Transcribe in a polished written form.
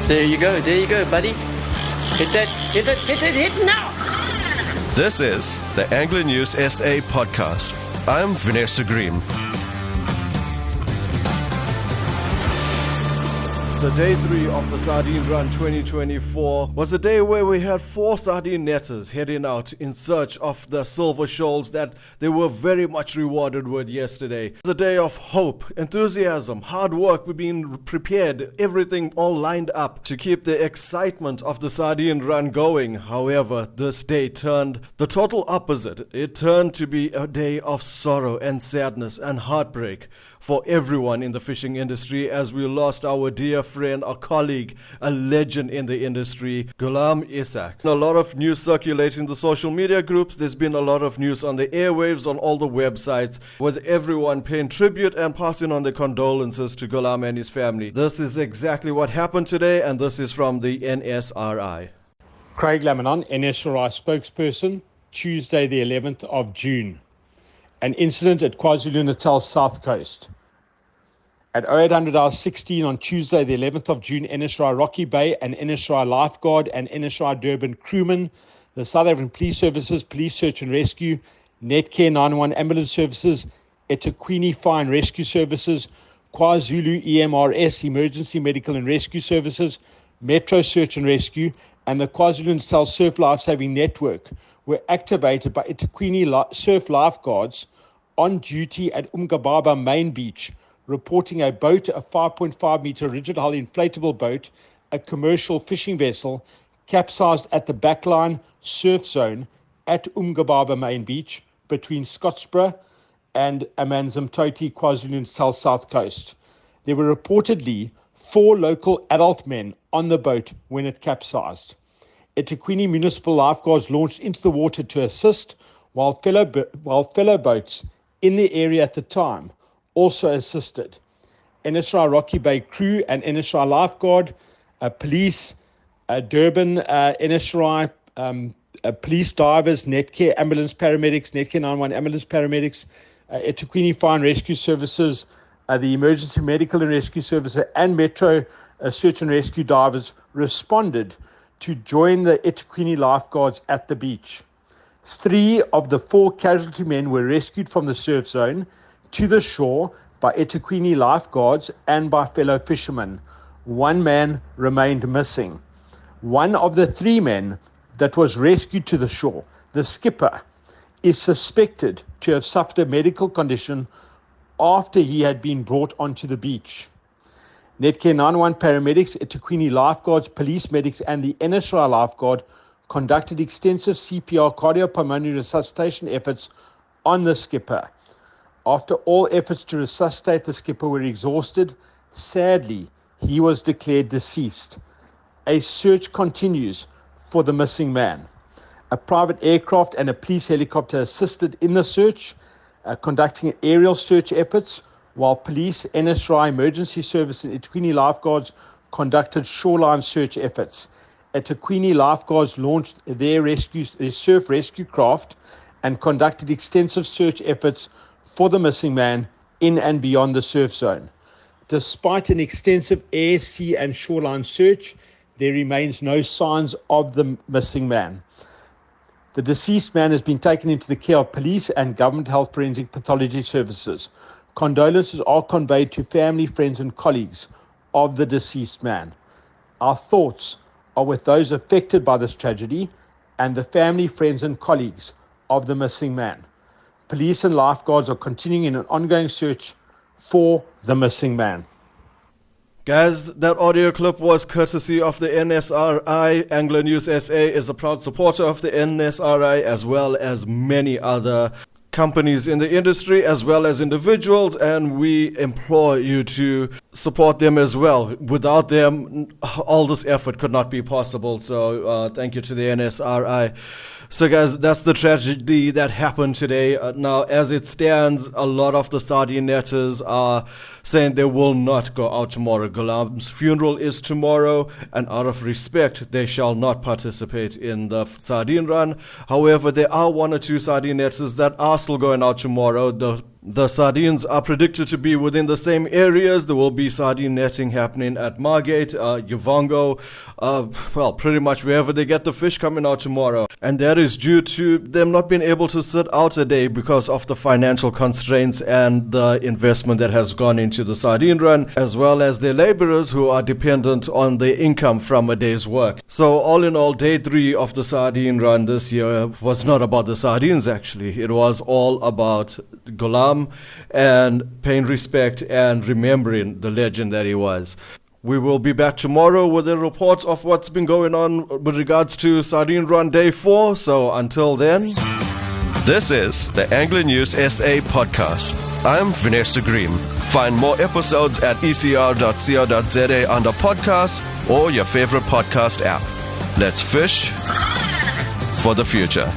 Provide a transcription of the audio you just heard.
There you go, buddy. Hit now! This is the Anglo News SA podcast. I'm Vanessa Green. So day 3 of the Sardine Run 2024 was a day where we had 4 sardine netters heading out in search of the silver shoals that they were very much rewarded with yesterday. It was a day of hope, enthusiasm, hard work. We've been prepared, everything all lined up to keep the excitement of the Sardine Run going. However, this day turned the total opposite. It turned to be a day of sorrow and sadness and heartbreak for everyone in the fishing industry as we lost our dear friend, a colleague, a legend in the industry, Goolam. A lot of news circulating in the social media groups. There's been a lot of news on the airwaves, on all the websites, with everyone paying tribute and passing on their condolences to Goolam and his family. This is exactly what happened today, and this is from the NSRI. Craig Lamanon, NSRI spokesperson, Tuesday the 11th of June. An incident at KwaZulu-Natal south coast. At 0800 hours 16 on Tuesday, the 11th of June, NSRI Rocky Bay and NSRI Lifeguard and NSRI Durban crewmen, the South African Police Services, Police Search and Rescue, Netcare 911 Ambulance Services, eThekwini Fire and Rescue Services, KwaZulu EMRS Emergency Medical and Rescue Services, Metro Search and Rescue, and the KwaZulu-Natal Surf Lifesaving Network were activated by eThekwini Surf Lifeguards on duty at Umgababa Main Beach, reporting a boat, a 5.5 meter rigid hull inflatable boat, a commercial fishing vessel, capsized at the backline surf zone at Umgababa Main Beach between Scottsboro and Amanzimtoti, KwaZulu-Natal south coast. There were reportedly 4 local adult men on the boat when it capsized. eThekwini municipal lifeguards launched into the water to assist, while fellow boats in the area at the time also assisted. NSRI Rocky Bay crew and NSRI lifeguard, police, Durban, NSRI police divers, Netcare ambulance paramedics, Netcare 911 ambulance paramedics, eThekwini Fire and Rescue Services, the Emergency Medical and Rescue Services, and Metro Search and Rescue divers responded to join the eThekwini lifeguards at the beach. 3 of the 4 casualty men were rescued from the surf zone to the shore by eThekwini lifeguards and by fellow fishermen. 1 man remained missing. 1 of the 3 men that was rescued to the shore, the skipper, is suspected to have suffered a medical condition after he had been brought onto the beach. Netcare 911 paramedics, eThekwini lifeguards, police medics, and the NSRI lifeguard conducted extensive CPR cardiopulmonary resuscitation efforts on the skipper. After all efforts to resuscitate the skipper were exhausted, sadly, he was declared deceased. A search continues for the missing man. A private aircraft and a police helicopter assisted in the search, conducting aerial search efforts, while police, NSRI emergency service, and eThekwini lifeguards conducted shoreline search efforts. eThekwini lifeguards launched their surf rescue craft and conducted extensive search efforts for the missing man in and beyond the surf zone. Despite an extensive air, sea, and shoreline search, there remains no signs of the missing man. The deceased man has been taken into the care of police and government health forensic pathology services. Condolences are conveyed to family, friends, and colleagues of the deceased man. Our thoughts are with those affected by this tragedy and the family, friends, and colleagues of the missing man. Police and lifeguards are continuing in an ongoing search for the missing man. Guys, that audio clip was courtesy of the NSRI. Anglo News SA is a proud supporter of the NSRI, as well as many other companies in the industry as well as individuals, and we implore you to support them as well. Without them, all this effort could not be possible. So thank you to the NSRI. So guys, that's the tragedy that happened today. Now, as it stands, a lot of the sardine netters are saying they will not go out tomorrow. Goolam's funeral is tomorrow, and out of respect, they shall not participate in the sardine run. However, there are 1 or 2 sardine netters that are still going out tomorrow. The The sardines are predicted to be within the same areas. There will be sardine netting happening at Margate, Yuvongo, pretty much wherever they get the fish coming out tomorrow. And that is due to them not being able to sit out a day because of the financial constraints and the investment that has gone into the sardine run, as well as their laborers who are dependent on their income from a day's work. So all in all, day 3 of the sardine run this year was not about the sardines actually. It was all about Goolam and paying respect and remembering the legend that he was. We will be back tomorrow with a report of what's been going on with regards to Sardine Run Day 4. So until then... This is the Anglo News SA podcast. I'm Vanessa Green. Find more episodes at ecr.co.za under podcasts or your favorite podcast app. Let's fish for the future.